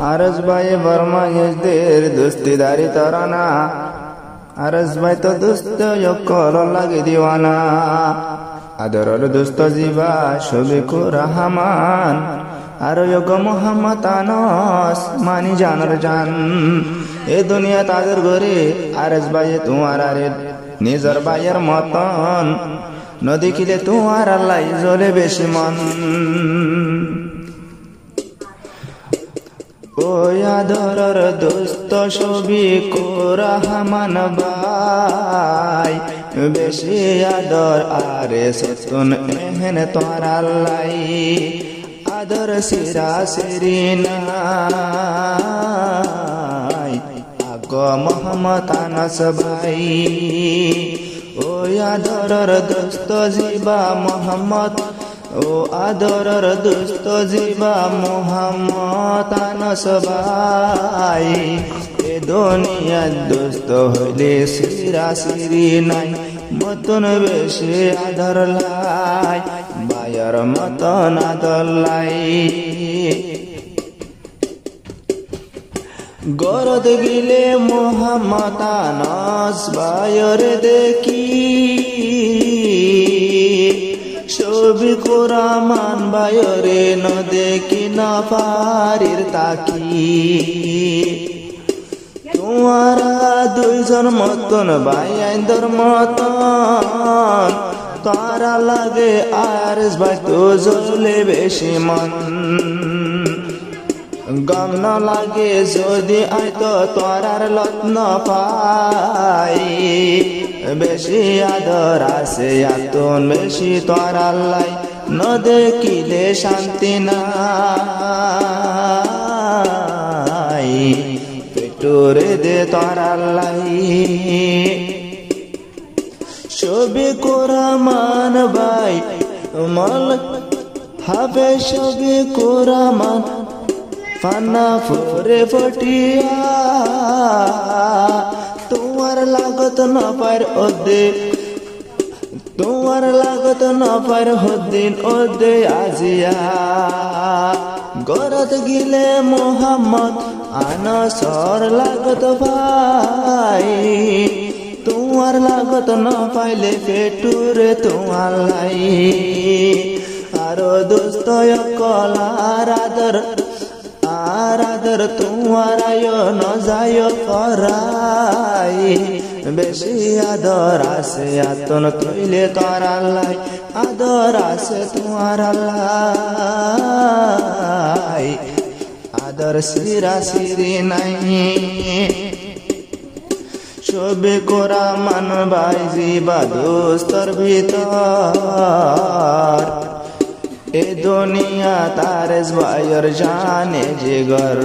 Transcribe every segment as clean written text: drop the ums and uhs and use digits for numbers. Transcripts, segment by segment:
আরজ ভাই বর্মা ইজদের দুস্তিদারি তরানা আরজ ভাই তো দুস্ত যকল লাগে দিওয়ানা আদরর দুস্ত জিবা শবিকুর রহমান আর যোগ মোহাম্মদ আনস মানি জানর জান এ দুনিয়া তাদের ঘরে আরজ ভাই তোমার আরে নিজর ভাইয়ের মতন নদী কিলে তোমার আল্লাহ জলে বেশি মন ও আদরর দোস্ত শবিকুর রহমান ভাই বেশি আদর আরে সতুন এহেন তোর আল্লাহ আদর সিরা সিরিনাই আগ মোহাম্মদ আনস ভাই ও আদরর দোস্ত জিবা মোহাম্মদ ও আদরর দোস্ত জিবা মোহাম্মদ আনস ভাই এ দুনিয়ার দোস্ত হইলে সিরা সিরি নাই মতন বেশি আদর লাই বায়ার মতন আদর লাই গরদ গিলে মোহাম্মদ আনস ভাইয়ের দেখি শবিকুর রহমান ভাইরে ন দেখি না পারির তাকি তোমারা দুইজন মতন ভাই আইন্দর মতন তারা লাগে আরজ ভাই তো জলে বেশি মন গম ন লাগে যদি আইতো তোরার লত্ন পাই বেশি আদর আছে আতন বেশি তোর আল্লাহ ন দেখিলে শান্তি নাই পেটুরে দে তোর আল্লাহ শবিকুর রহমান ভাই মল হবে শবিকুর রহমান ফানা ফুরে ফটিয়া তোমার লাগত না পার ওদে তোমার লাগত না পার হদিন ওদে আজিয়া গরত গিলে মোহাম্মদ আনসর লাগত ভাই তোমার লাগত না পাইলে পেটুরে তোমার লাই আরো দোস্ত কলার আদর আদর তোমার ন যায় করাই বেশি আদর আছে আতন তৈলে তোর আল্লাহ আদর আছে তোমার আল্লাহ আদর সিরা সিরি নাই শবিকুর রহমান ভাই জিবা দোস্তর ভিতর এ দুনিয়া তারেস ভাইয়ের জানে জিগর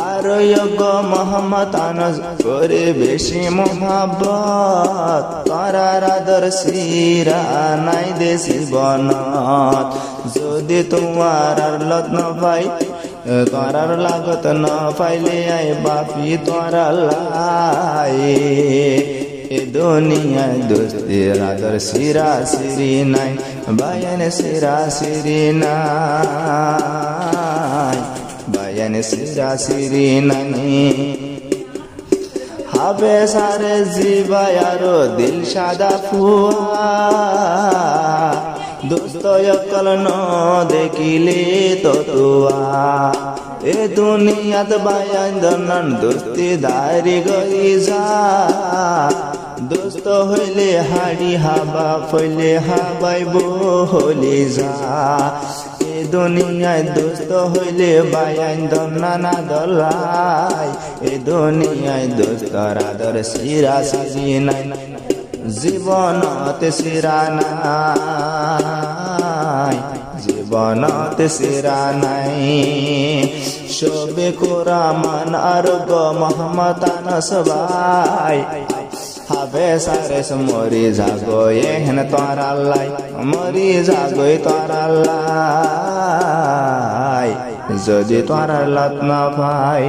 আর যোগ মোহাম্মদ আনস করে বেশি মোহাব্বত তারার আদর সিরা নাই দেশি বনত যদি তোমার লত ন পাই তোরার লাগত ন পাইলে আই বাপি তোর লাই এ দুনিয়ায় দোস্তের আদর সিরা সিরি নাই বায়ান সিরা সিরি নাই বায়ান সিরা সিরি নাই হবে সারে জিবায়ারো দিল সাদা ফুয়া দোস্ত অকল ন দেখিলে তো তুয়া এ দুনিয়াত বায়ান দনন দোস্তি দারি গই যা দোস্ত হইলে হাড়ি হাবা ফইলে হাবাই বলি যা এ দুনিয়ায় দোস্ত হইলে বায়ান দন্না না দলাই এ দুনিয়ায় দোস্তর আদর সিরা সিরি নাই জীবনতে সিরা নাই জীবনতে সিরা নাই শবিকুর রহমান আর গো মোহাম্মদ আনস ভাই হবে সারে মরি যাগো এহেন তোর আল্লাহ মরি যাগো তোর আল্লাহ যদি তোর লত না ভাই।